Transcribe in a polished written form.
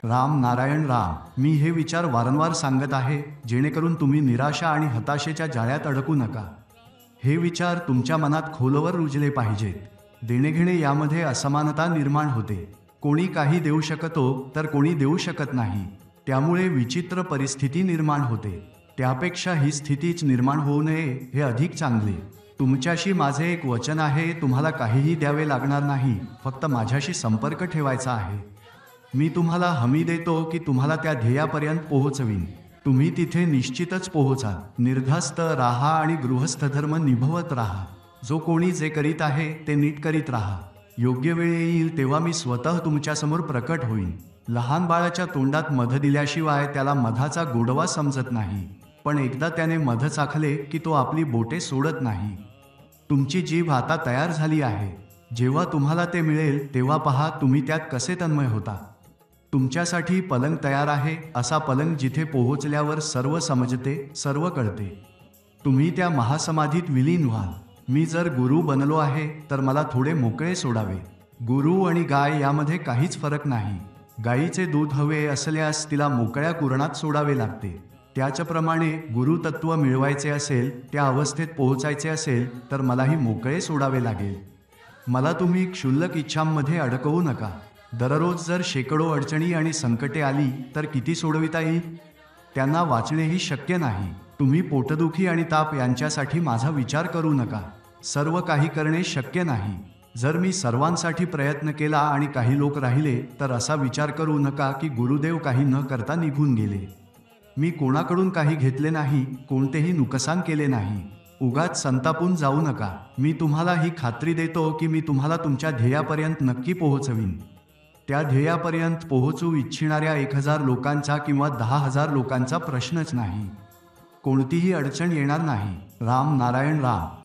राम नारायण राम. मी हे विचार वारंवार सांगत आहे जेणेकरून तुम्ही निराशा आणि हताशेच्या जाळ्यात अडकू नका. हे विचार तुमच्या मनात खोलवर रुजले पाहिजेत. देणेघेणे यामध्ये असमानता निर्माण होते. कोणी काही देऊ शकतो तर कोणी देऊ शकत नाही. त्यामुळे विचित्र परिस्थिती निर्माण होते. त्यापेक्षा ही स्थितीच निर्माण होऊ नये हे अधिक चांगले. तुमच्याशी माझे एक वचन आहे, तुम्हाला काहीही द्यावे लागणार नाही, फक्त माझ्याशी संपर्क ठेवायचा आहे. मी तुम्हाला हमी देतो की तुम्हाला त्या ध्येयापर्यंत पोहोचवीन. तुम्ही तिथे निश्चितच पोहोचाल. निर्धास्त राहा आणि गृहस्थ धर्म निभवत राहा. जो कोणी जे करीत आहे ते नीट करीत राहा. योग्य वेळ येईल तेव्हा मी स्वतः तुमच्यासमोर प्रकट होईन. लहान बाळाच्या तोंडात मध दिल्याशिवाय त्याला मधाचा गोडवा समजत नाही, पण एकदा त्याने मध चाखले की तो आपली बोटे सोडत नाही. तुमची जीभ आता तयार झाली आहे. जेव्हा तुम्हाला ते मिळेल तेव्हा पहा तुम्ही त्यात कसे तन्मय होता. तुमच्यासाठी पलंग तयार आहे, असा पलंग जिथे पोहोचल्यावर सर्व समजते, सर्व कळते. तुम्ही त्या महासमाधीत विलीन व्हाल. मी जर गुरु बनलो आहे तर मला थोडे मोकळे सोडावे. गुरु आणि गाय यामध्ये काहीच फरक नाही. गायीचे दूध हवे असल्यास तिला मोकळ्या कुरणात सोडावे लागते. त्याचप्रमाणे गुरुतत्व मिळवायचे असेल, त्या अवस्थेत पोहोचायचे असेल तर मलाही मोकळे सोडावे लागेल. मला तुम्ही क्षुल्लक इच्छांमध्ये अडकवू नका. दररोज जर शेकडो अडचणी आणि संकटे आली तर किती सोडविता येईल? त्यांना वाचणेही शक्य नाही. तुम्ही पोटदुखी आणि ताप यांच्यासाठी माझा विचार करू नका. सर्व काही करणे शक्य नाही. जर मी सर्वांसाठी प्रयत्न केला आणि काही लोक राहिले तर असा विचार करू नका की गुरुदेव काही न करता निघून गेले. मी कोणाकडून काही घेतले नाही, कोणतेही नुकसान केले नाही. उगाच संतापून जाऊ नका. मी तुम्हाला ही खात्री देतो की मी तुम्हाला तुमच्या ध्येयापर्यंत नक्की पोहोचवीन. त्या ध्येयापर्यंत पोहोचू इच्छिणाऱ्या 1000 लोकांचा किंवा 10,000 लोकांचा प्रश्नच नाही. कोणतीही अडचण येणार नाही. राम नारायण राम.